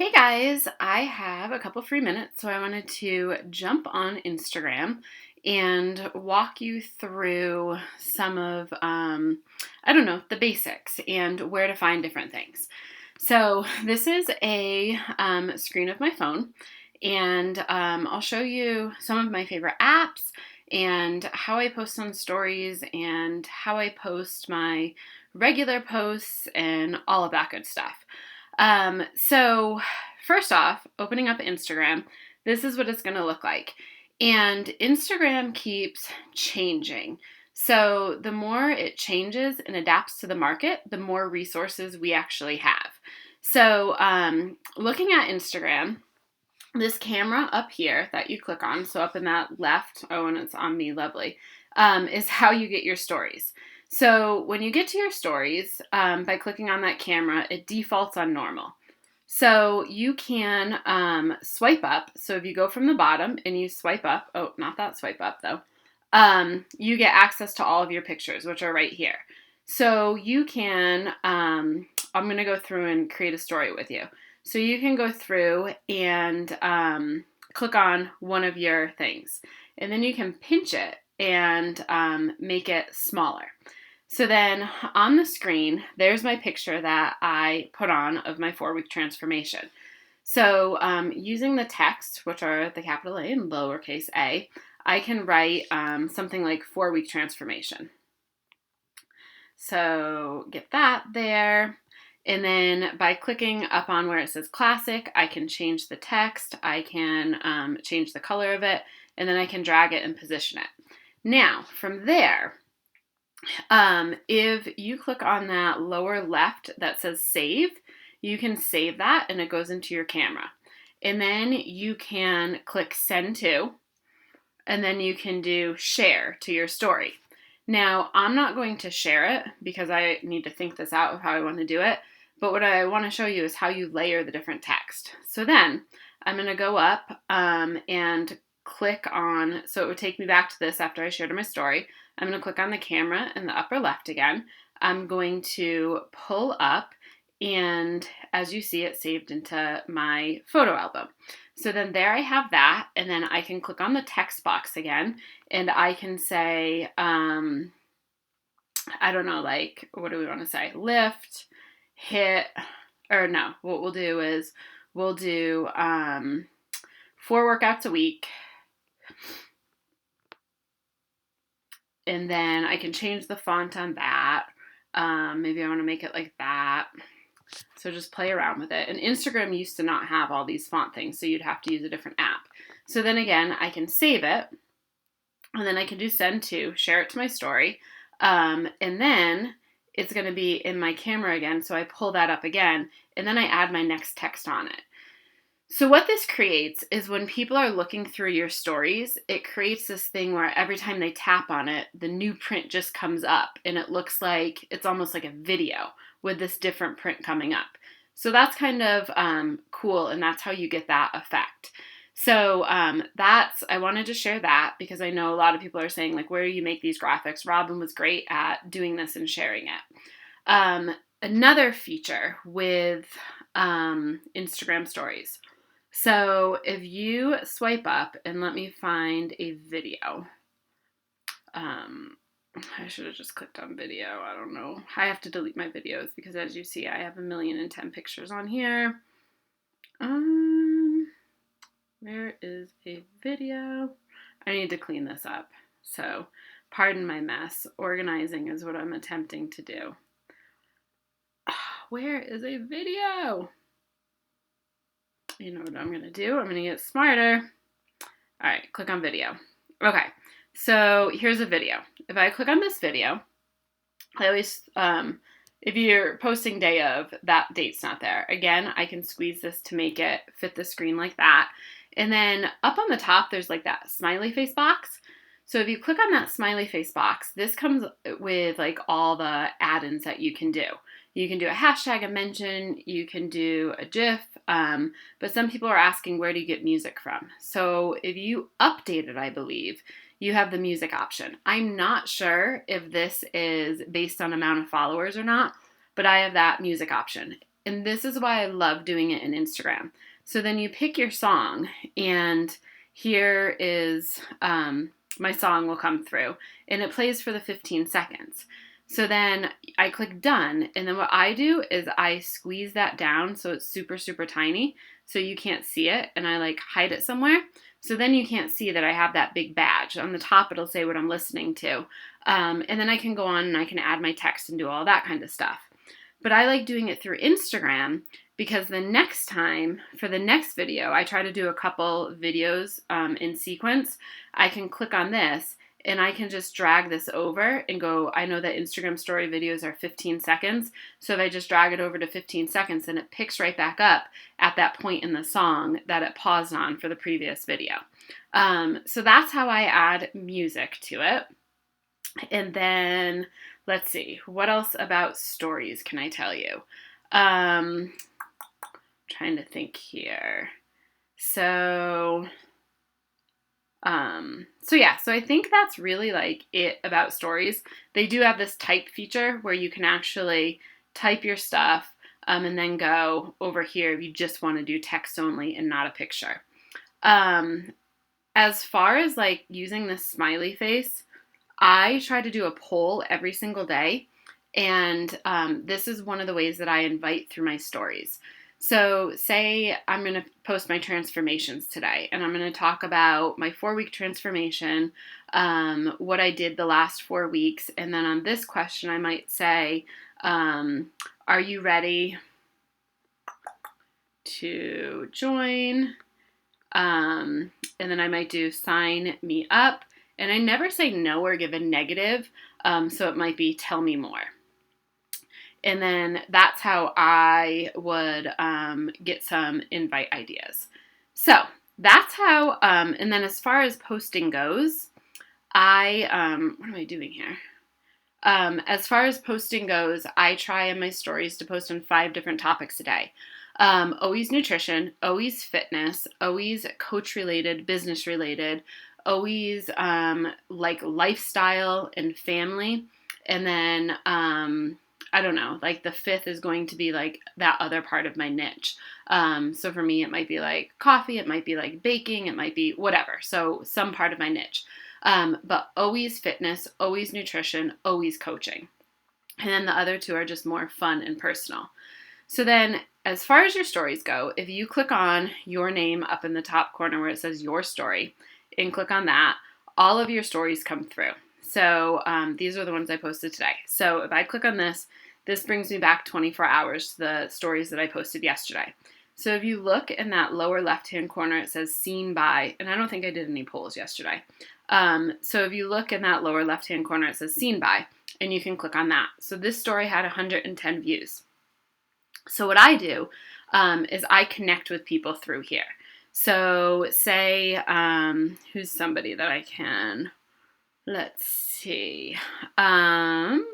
Hey guys, I have a couple free minutes, so I wanted to jump on Instagram and walk you through some of, the basics and where to find different things. So, this is a screen of my phone, and I'll show you some of my favorite apps and how I post on stories and how I post my regular posts and all of that good stuff. So first off, opening up Instagram, this is what it's going to look like. And Instagram keeps changing. So the more it changes and adapts to the market, the more resources we actually have. So looking at Instagram, this camera up here that you click on, so up in that left, oh, and it's on me, lovely, is how you get your stories. So when you get to your stories, by clicking on that camera, it defaults on normal. So you can swipe up. So if you go from the bottom and you swipe up, oh, not that swipe up though, you get access to all of your pictures, which are right here. So you can, I'm going to go through and create a story with you. So you can go through and click on one of your things, and then you can pinch it and make it smaller. So then on the screen, there's my picture that I put on of my 4-week transformation. So using the text, which are the capital A and lowercase a, I can write something like 4-week transformation. So get that there. And then by clicking up on where it says classic, I can change the text, I can change the color of it, and then I can drag it and position it. Now, from there, if you click on that lower left that says save, you can save that and it goes into your camera. And then you can click send to, and then you can do share to your story. Now, I'm not going to share it because I need to think this out of how I want to do it. But what I want to show you is how you layer the different text. So then I'm going to go up and click on, so it would take me back to this after I shared my story. I'm going to click on the camera in the upper left again. I'm going to pull up, and as you see, it's saved into my photo album. So then there I have that, and then I can click on the text box again, and I can say, I don't know, like, what do we want to say? Lift, hit, or no, what we'll do is we'll do 4 workouts a week. And then I can change the font on that. Maybe I want to make it like that. So just play around with it. And Instagram used to not have all these font things, so you'd have to use a different app. So then again, I can save it, and then I can do send to, share it to my story, and then it's going to be in my camera again, so I pull that up again, and then I add my next text on it. So what this creates is when people are looking through your stories, it creates this thing where every time they tap on it, the new print just comes up, and it looks like it's almost like a video with this different print coming up. So that's kind of cool, and that's how you get that effect. So I wanted to share that because I know a lot of people are saying, like, where do you make these graphics? Robin was great at doing this and sharing it. Another feature with Instagram stories. So if you swipe up, and let me find a video. I should have just clicked on video. I don't know. I have to delete my videos because, as you see, I have 1,010 pictures on here. Where is a video? I need to clean this up. So pardon my mess. Organizing is what I'm attempting to do. Where is a video? You know what I'm going to do? I'm going to get smarter. All right, click on video. Okay, so here's a video. If I click on this video, I always, if you're posting day of, that date's not there. Again, I can squeeze this to make it fit the screen like that. And then up on the top, there's like that smiley face box. So if you click on that smiley face box, this comes with like all the add-ins that you can do. You can do a hashtag, a mention, you can do a GIF, but some people are asking, where do you get music from? So if you update it, I believe, you have the music option. I'm not sure if this is based on amount of followers or not, but I have that music option. And this is why I love doing it in Instagram. So then you pick your song, and here is my song will come through, and it plays for the 15 seconds. So then I click done, and then what I do is I squeeze that down so it's super, super tiny so you can't see it, and I like hide it somewhere. So then you can't see that I have that big badge. On the top, it'll say what I'm listening to. And then I can go on and I can add my text and do all that kind of stuff. But I like doing it through Instagram because the next time, for the next video, I try to do a couple videos in sequence. I can click on this and I can just drag this over and go, I know that Instagram story videos are 15 seconds. So if I just drag it over to 15 seconds, then it picks right back up at that point in the song that it paused on for the previous video. So that's how I add music to it. And then let's see, what else about stories can I tell you? Trying to think here. So I think that's really like it about stories. They do have this type feature where you can actually type your stuff and then go over here if you just want to do text only and not a picture. As far as like using the smiley face, I try to do a poll every single day, and this is one of the ways that I invite through my stories. So say I'm going to post my transformations today, and I'm going to talk about my 4-week transformation, what I did the last 4 weeks, and then on this question I might say, are you ready to join? And then I might do sign me up. And I never say no or give a negative, so it might be tell me more. And then that's how I would get some invite ideas. So that's how, and then as far as posting goes, what am I doing here? As far as posting goes, I try in my stories to post on 5 different topics a day. Always nutrition, always fitness, always coach related, business related, always like lifestyle and family. And then I don't know, like the 5th is going to be like that other part of my niche. So for me, it might be like coffee, it might be like baking, it might be whatever. So some part of my niche. But always fitness, always nutrition, always coaching. And then the other 2 are just more fun and personal. So then as far as your stories go, if you click on your name up in the top corner where it says your story and click on that, all of your stories come through. So these are the ones I posted today. So if I click on this, this brings me back 24 hours to the stories that I posted yesterday. So if you look in that lower left-hand corner, it says seen by, and I don't think I did any polls yesterday. So if you look in that lower left-hand corner, it says seen by, and you can click on that. So this story had 110 views. So what I do is I connect with people through here. So say, who's somebody that I can, let's see, trying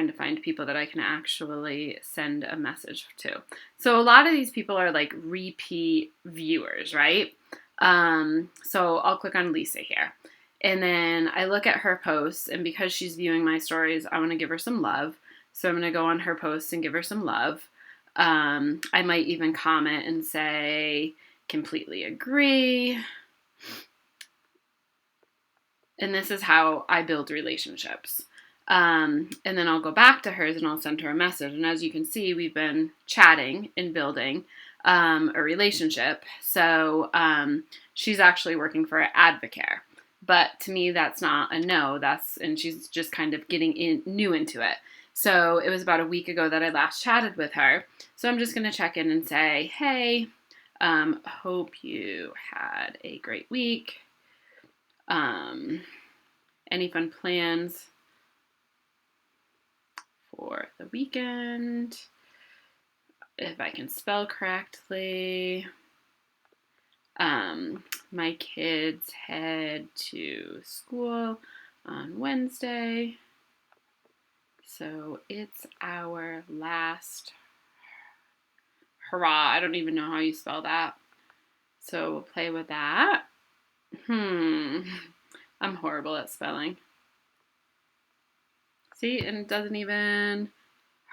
to find people that I can actually send a message to. So a lot of these people are like repeat viewers, right? So I'll click on Lisa here. And then I look at her posts, and because she's viewing my stories, I want to give her some love. So I'm going to go on her posts and give her some love. I might even comment and say, completely agree. And this is how I build relationships. And then I'll go back to hers and I'll send her a message. And as you can see, we've been chatting and building a relationship. So she's actually working for Advocare. But to me, that's not a no. And she's just kind of getting new into it. So it was about a week ago that I last chatted with her. So I'm just going to check in and say, hey, hope you had a great week. Any fun plans for the weekend? If I can spell correctly. My kids head to school on Wednesday. So it's our last hurrah. I don't even know how you spell that. So we'll play with that. I'm horrible at spelling. See, and it doesn't even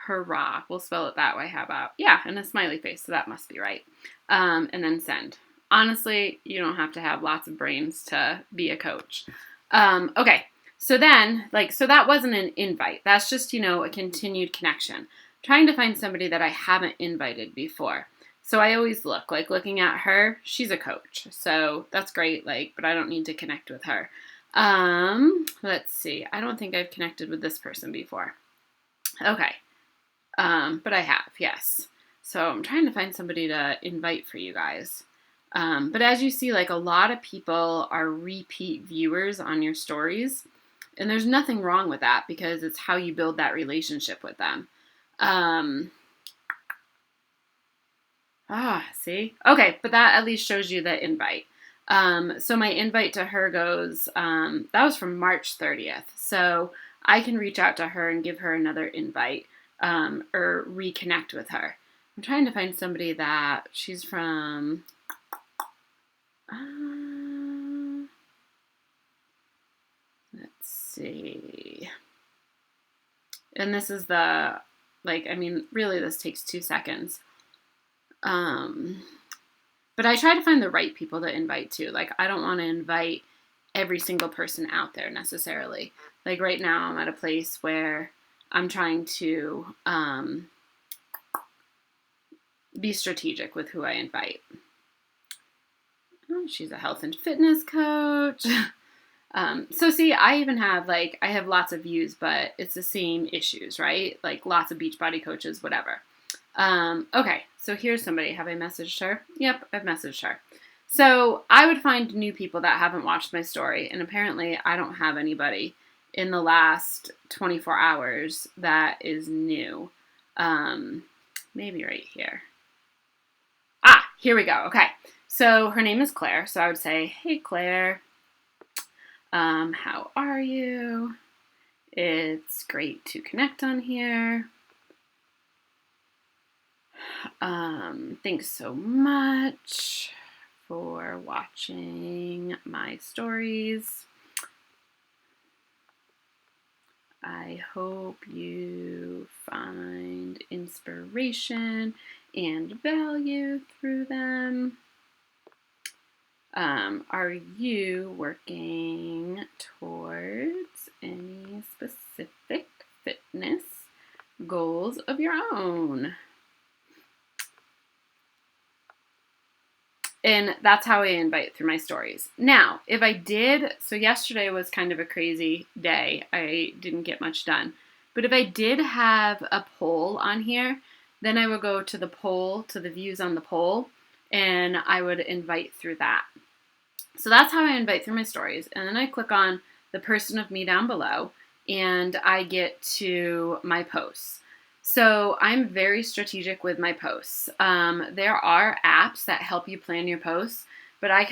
hurrah. We'll spell it that way. How about? Yeah, and a smiley face, so that must be right. And then send. Honestly, you don't have to have lots of brains to be a coach. Okay, so then, so that wasn't an invite. That's just, a continued connection. Trying to find somebody that I haven't invited before. So I always looking at her, she's a coach. So that's great, but I don't need to connect with her. Let's see. I don't think I've connected with this person before. Okay. But I have, yes. So I'm trying to find somebody to invite for you guys. But as you see, a lot of people are repeat viewers on your stories. And there's nothing wrong with that because it's how you build that relationship with them. See? Okay, but that at least shows you the invite. So my invite to her goes, that was from March 30th. So I can reach out to her and give her another invite or reconnect with her. I'm trying to find somebody that she's from. Let's see. And this is the, really this takes 2 seconds. But I try to find the right people to invite to. I don't want to invite every single person out there necessarily. Right now I'm at a place where I'm trying to be strategic with who I invite. Oh, she's a health and fitness coach. So see, I even have I have lots of views, but it's the same issues, right? Lots of Beachbody coaches, whatever. Okay, so here's somebody. Have I messaged her? Yep, I've messaged her. So I would find new people that haven't watched my story, and apparently I don't have anybody in the last 24 hours that is new. Maybe right here. Here we go. Okay, so her name is Claire, so I would say, hey, Claire. How are you? It's great to connect on here. Thanks so much for watching my stories. I hope you find inspiration and value through them. Are you working towards any specific fitness goals of your own? And that's how I invite through my stories. Now, if I did, so yesterday was kind of a crazy day. I didn't get much done. But if I did have a poll on here, then I would go to the poll, to the views on the poll, and I would invite through that. So that's how I invite through my stories. And then I click on the person of me down below, and I get to my posts. So I'm very strategic with my posts. There are apps that help you plan your posts, but I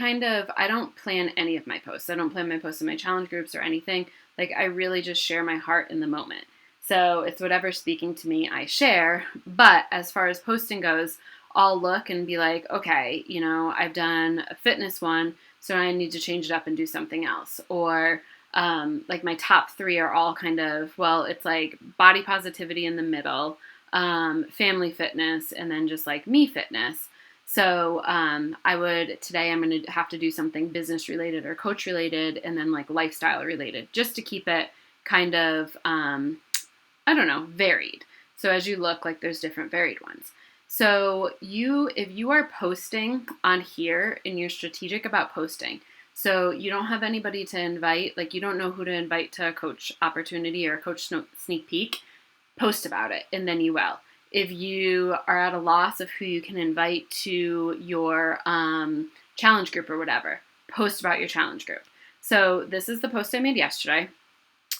don't plan any of my posts. I don't plan my posts in my challenge groups or anything. I really just share my heart in the moment. So it's whatever's speaking to me, I share. But as far as posting goes, I'll look and be like, okay, I've done a fitness one, so I need to change it up and do something else. Or my top 3 are all kind of, it's body positivity in the middle, family fitness, and then just me fitness. So today I'm going to have to do something business related or coach related, and then lifestyle related, just to keep it kind of, varied. So as you look, there's different varied ones. So if you are posting on here and you're strategic about posting, so you don't have anybody to invite, you don't know who to invite to a coach opportunity or a coach sneak peek, post about it, and then you will. If you are at a loss of who you can invite to your challenge group or whatever, post about your challenge group. So this is the post I made yesterday.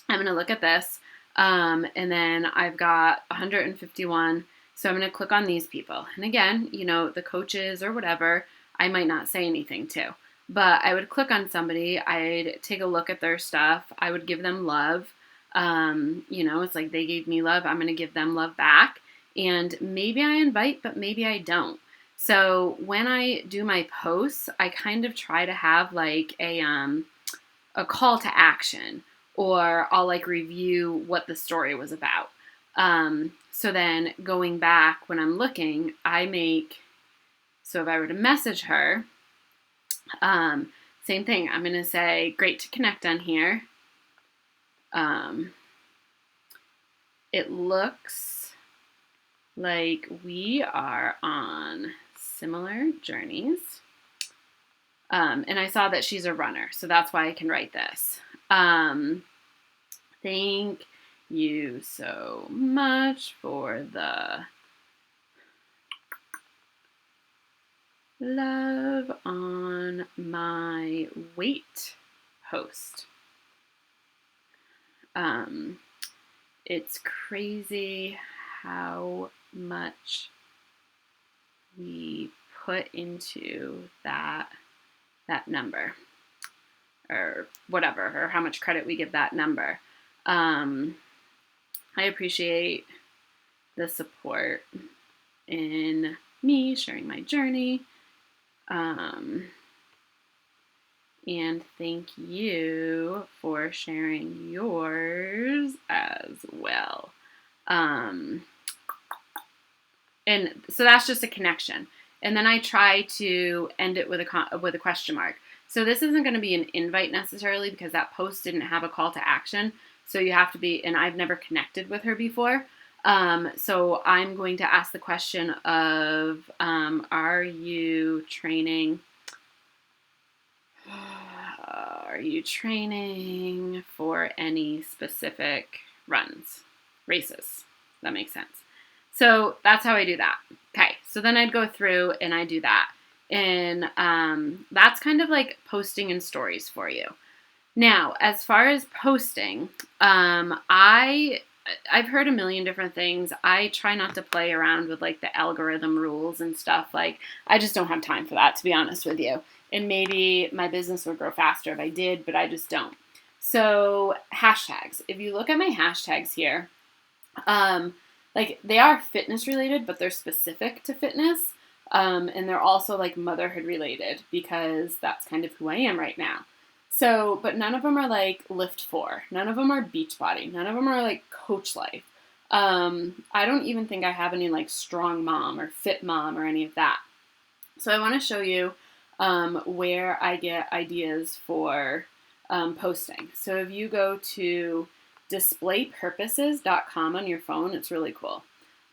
I'm going to look at this, and then I've got 151. So I'm going to click on these people. And again, the coaches or whatever, I might not say anything to. But I would click on somebody. I'd take a look at their stuff. I would give them love. It's they gave me love. I'm going to give them love back. And maybe I invite, but maybe I don't. So when I do my posts, I kind of try to have a call to action, or I'll review what the story was about. So then going back when I'm looking, so if I were to message her, same thing. I'm going to say, great to connect on here. It looks like we are on similar journeys. And I saw that she's a runner, so that's why I can write this. Thank you so much for the love on my weight host. It's crazy how much we put into that number, or whatever, or how much credit we give that number. I appreciate the support in me sharing my journey. And thank you for sharing yours as well. And so that's just a connection. And then I try to end it with a question mark. So this isn't going to be an invite necessarily, because that post didn't have a call to action. So you have to be, and I've never connected with her before. So I'm going to ask the question of, are you training for any specific races? That makes sense. So that's how I do that. Okay, so then I'd go through and I do that. And that's kind of like posting in stories for you. Now, as far as posting, I've heard a million different things. I try not to play around with like the algorithm rules and stuff. Like, I just don't have time for that, to be honest with you. And maybe my business would grow faster if I did, but I just don't. So hashtags. If you look at my hashtags here, like they are fitness related, but they're specific to fitness. And they're also like motherhood related, because that's kind of who I am right now. So, but none of them are like Lift 4. None of them are Beachbody. None of them are like Coach Life. I don't even think I have any like Strong Mom or Fit Mom or any of that. So I want to show you where I get ideas for posting. So if you go to displaypurposes.com on your phone, it's really cool.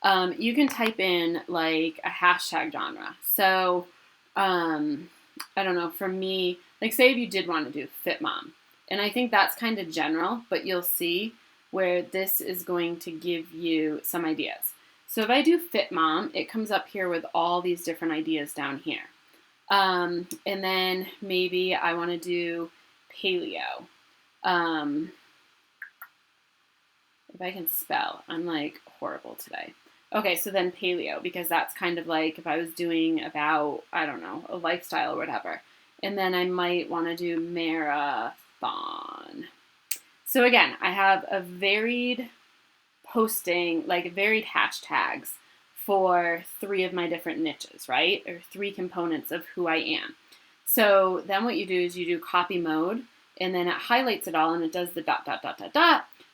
You can type in like a hashtag genre. So I don't know, for me, like say if you did want to do Fit Mom, and I think that's kind of general, but you'll see where this is going to give you some ideas. So if I do Fit Mom, it comes up here with all these different ideas down here. And then maybe I want to do paleo. If I can spell, I'm like horrible today. Okay, so then paleo, because that's kind of like if I was doing about, I don't know, a lifestyle or whatever. And then I might want to do marathon. So again, I have a varied posting, like varied hashtags for 3 of my different niches, right? Or 3 components of who I am. So then what you do is you do copy mode, and then it highlights it all and it does the ...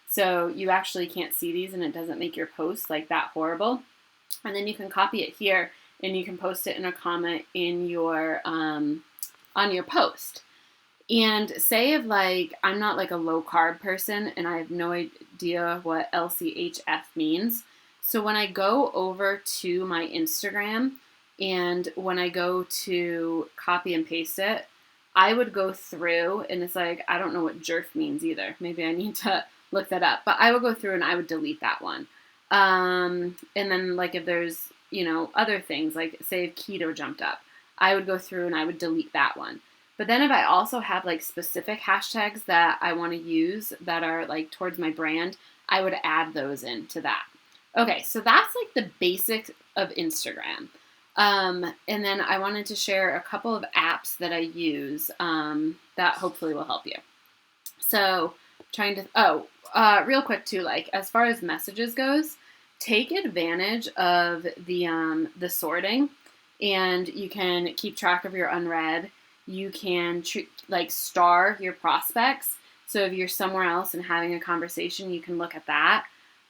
So you actually can't see these and it doesn't make your post like that horrible. And then you can copy it here and you can post it in a comment in your on your post. And say if like I'm not like a low carb person and I have no idea what LCHF means. So when I go over to my Instagram and when I go to copy and paste it, I would go through and it's like, I don't know what jerf means either. Maybe I need to look that up. But I would go through and I would delete that one. And then like if there's, other things, like say if keto jumped up, I would go through and I would delete that one. But then if I also have like specific hashtags that I want to use that are like towards my brand, I would add those into that. Okay, so that's like the basics of Instagram. And then I wanted to share a couple of apps that I use that hopefully will help you. So real quick too, like as far as messages goes, take advantage of the sorting, and you can keep track of your unread. You can star your prospects. So if you're somewhere else and having a conversation, you can look at that.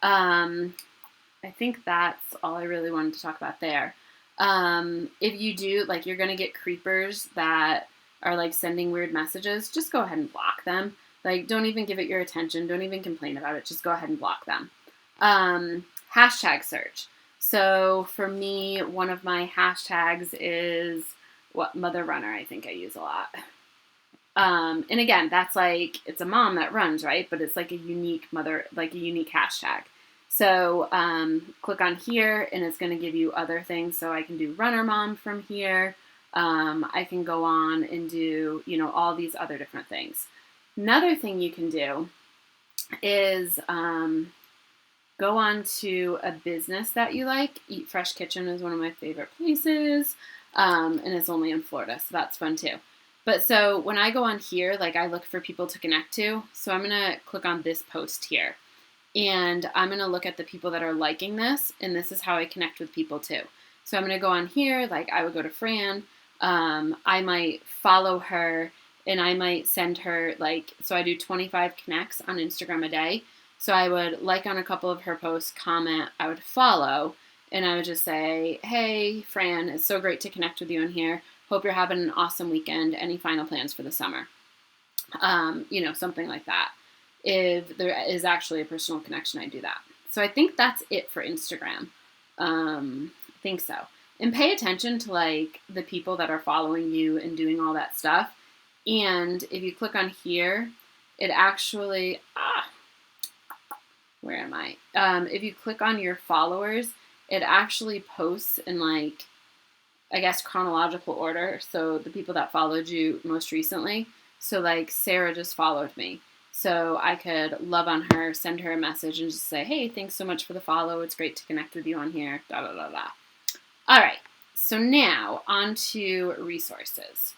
I think that's all I really wanted to talk about there. If you do, like, you're going to get creepers that are like sending weird messages, just go ahead and block them. Like, don't even give it your attention. Don't even complain about it. Just go ahead and block them. Hashtag search. So for me, one of my hashtags is mother runner. I think I use a lot. And again, that's like, it's a mom that runs, right? But it's like a unique hashtag. So click on here and it's going to give you other things. So I can do runner mom from here. I can go on and do, all these other different things. Another thing you can do is go on to a business that you like. Eat Fresh Kitchen is one of my favorite places. And it's only in Florida, so that's fun too. But so when I go on here, like, I look for people to connect to. So I'm going to click on this post here. And I'm going to look at the people that are liking this. And this is how I connect with people too. So I'm going to go on here. Like, I would go to Fran. I might follow her and I might send her, like, so I do 25 connects on Instagram a day. So I would like on a couple of her posts, comment, I would follow, and I would just say, hey, Fran, it's so great to connect with you in here. Hope you're having an awesome weekend. Any final plans for the summer? Something like that. If there is actually a personal connection, I do that. So I think that's it for Instagram. I think so. And pay attention to, like, the people that are following you and doing all that stuff. And if you click on here, it actually, where am I? If you click on your followers, it actually posts in, like, I guess, chronological order. So the people that followed you most recently. So, like, Sarah just followed me. So I could love on her, send her a message, and just say, hey, thanks so much for the follow. It's great to connect with you on here. Da da da da. All right. So now on to resources.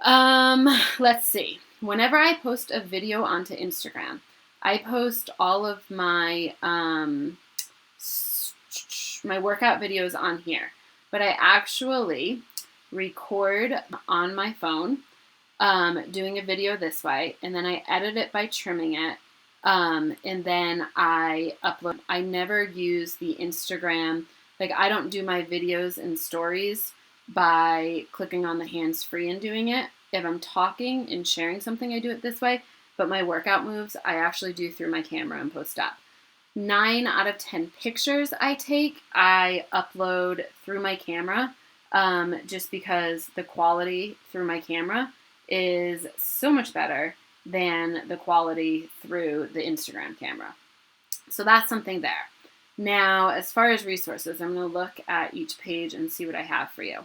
Let's see. Whenever I post a video onto Instagram, I post all of my my workout videos on here. But I actually record on my phone, doing a video this way, and then I edit it by trimming it, and then I upload. I never use the Instagram, like, I don't do my videos and stories by clicking on the hands-free and doing it. If I'm talking and sharing something, I do it this way, but my workout moves, I actually do through my camera and post up. 9 out of 10 pictures I take, I upload through my camera, just because the quality through my camera is so much better than the quality through the Instagram camera. So that's something there. Now, as far as resources, I'm going to look at each page and see what I have for you.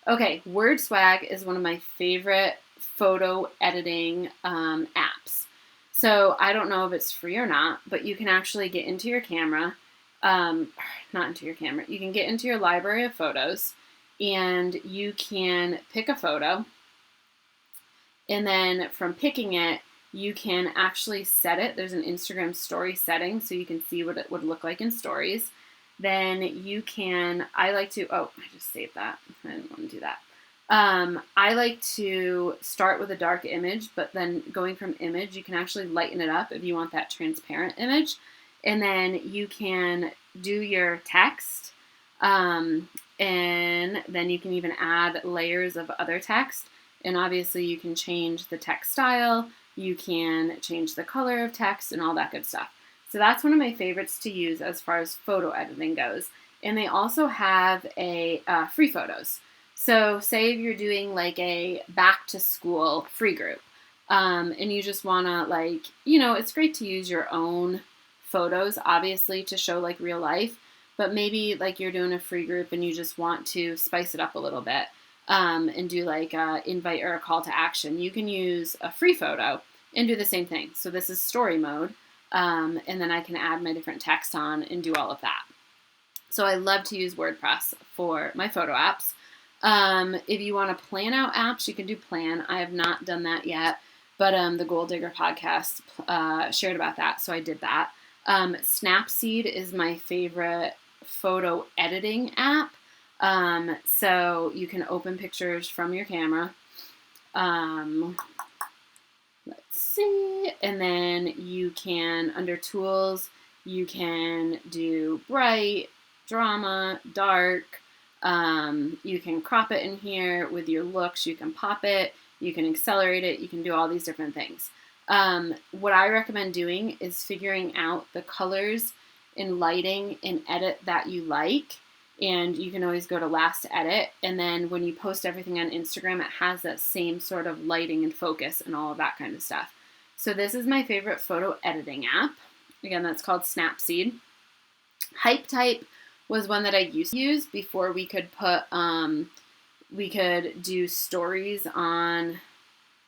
Okay, WordSwag is one of my favorite photo editing apps. So I don't know if it's free or not, but you can actually get into your camera, not into your camera, you can get into your library of photos and you can pick a photo. And then from picking it, you can actually set it. There's an Instagram story setting so you can see what it would look like in stories. Then you can, I just saved that. I didn't want to do that. I like to start with a dark image, but then going from image, you can actually lighten it up if you want that transparent image. And then you can do your text. And then you can even add layers of other text. And obviously you can change the text style. You can change the color of text and all that good stuff. So that's one of my favorites to use as far as photo editing goes. And they also have a free photos. So say if you're doing like a back to school free group, and you just want to, like, it's great to use your own photos, obviously, to show like real life, but maybe like you're doing a free group and you just want to spice it up a little bit, and do like a invite or a call to action. You can use a free photo and do the same thing. So this is story mode, and then I can add my different text on and do all of that. So I love to use WordPress for my photo apps. If you want to plan out apps, you can do Plan. I have not done that yet, but the Goal Digger podcast shared about that, so I did that. Snapseed is my favorite photo editing app. So you can open pictures from your camera. Let's see. And then you can, under tools, You can do bright, drama, dark. You can crop it in here with your looks. You can pop it. You can accelerate it. You can do all these different things. What I recommend doing is figuring out the colors and lighting and edit that you like. And you can always go to last edit. And then when you post everything on Instagram, it has that same sort of lighting and focus and all of that kind of stuff. So this is my favorite photo editing app. Again, that's called Snapseed. HypeType was one that I used to use before we could put, we could do stories on,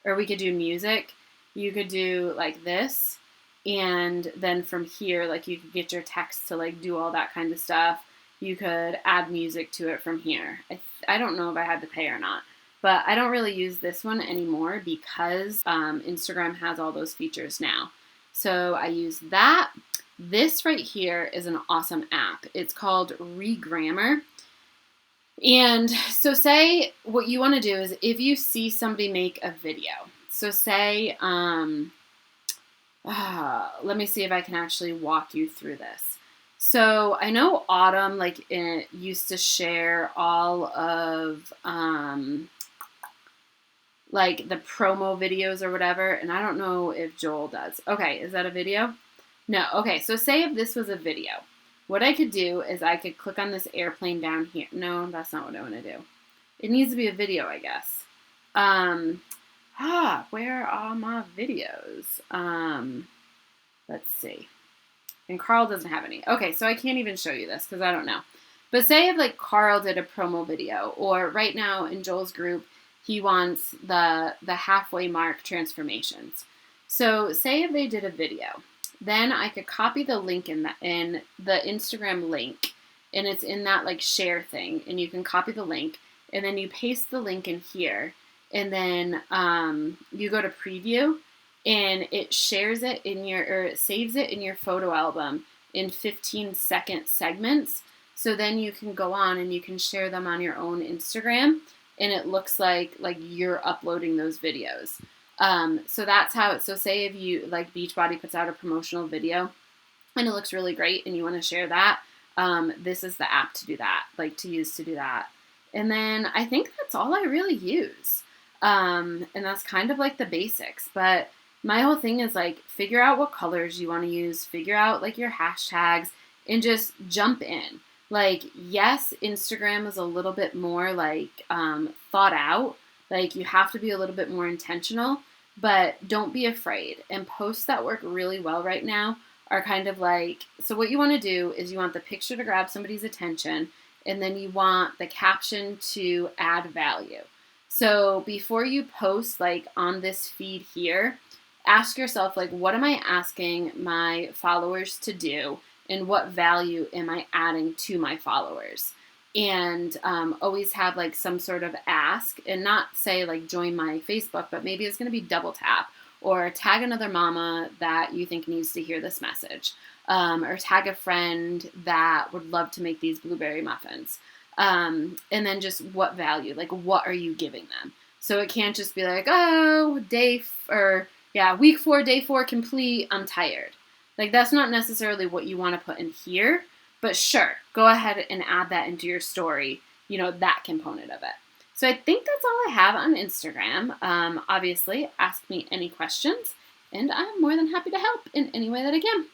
or we could do music. You could do like this. And then from here, like you could get your text to like do all that kind of stuff. You could add music to it from here. I don't know if I had to pay or not, but I don't really use this one anymore because Instagram has all those features now. So I use that. This right here is an awesome app. It's called Regrammar. And so say what you want to do is if you see somebody make a video. So say, let me see if I can actually walk you through this. So I know Autumn used to share all of like the promo videos or whatever, and I don't know if Joel does. Okay, is that a video? No. Okay, so say if this was a video, what I could do is I could click on this airplane down here. No, that's not what I want to do. It needs to be a video, I guess. Where are my videos? Let's see. And Carl doesn't have any. Okay, so I can't even show you this because I don't know. But say if like Carl did a promo video, or right now in Joel's group, he wants the halfway mark transformations. So say if they did a video, then I could copy the link in the Instagram link, and it's in that like share thing, and you can copy the link, and then you paste the link in here, and then you go to preview. And it shares it it saves it in your photo album in 15-second segments. So then you can go on and you can share them on your own Instagram, and it looks like you're uploading those videos. So that's how it. So say if you like Beachbody puts out a promotional video, and it looks really great, and you want to share that, this is the app to do that, to use to do that. And then I think that's all I really use, and that's kind of like the basics, but. My whole thing is figure out what colors you want to use, figure out your hashtags, and just jump in. Yes, Instagram is a little bit more thought out. You have to be a little bit more intentional, but don't be afraid. And posts that work really well right now are kind of so what you want to do is you want the picture to grab somebody's attention, and then you want the caption to add value. So before you post on this feed here, ask yourself, what am I asking my followers to do, and what value am I adding to my followers? And always have some sort of ask, and not say join my Facebook, but maybe it's going to be double tap, or tag another mama that you think needs to hear this message, or tag a friend that would love to make these blueberry muffins. And then just what value, what are you giving them? So it can't just be week 4, day 4 complete, I'm tired. That's not necessarily what you want to put in here, but sure, go ahead and add that into your story, that component of it. So I think that's all I have on Instagram. Obviously, ask me any questions, and I'm more than happy to help in any way that I can.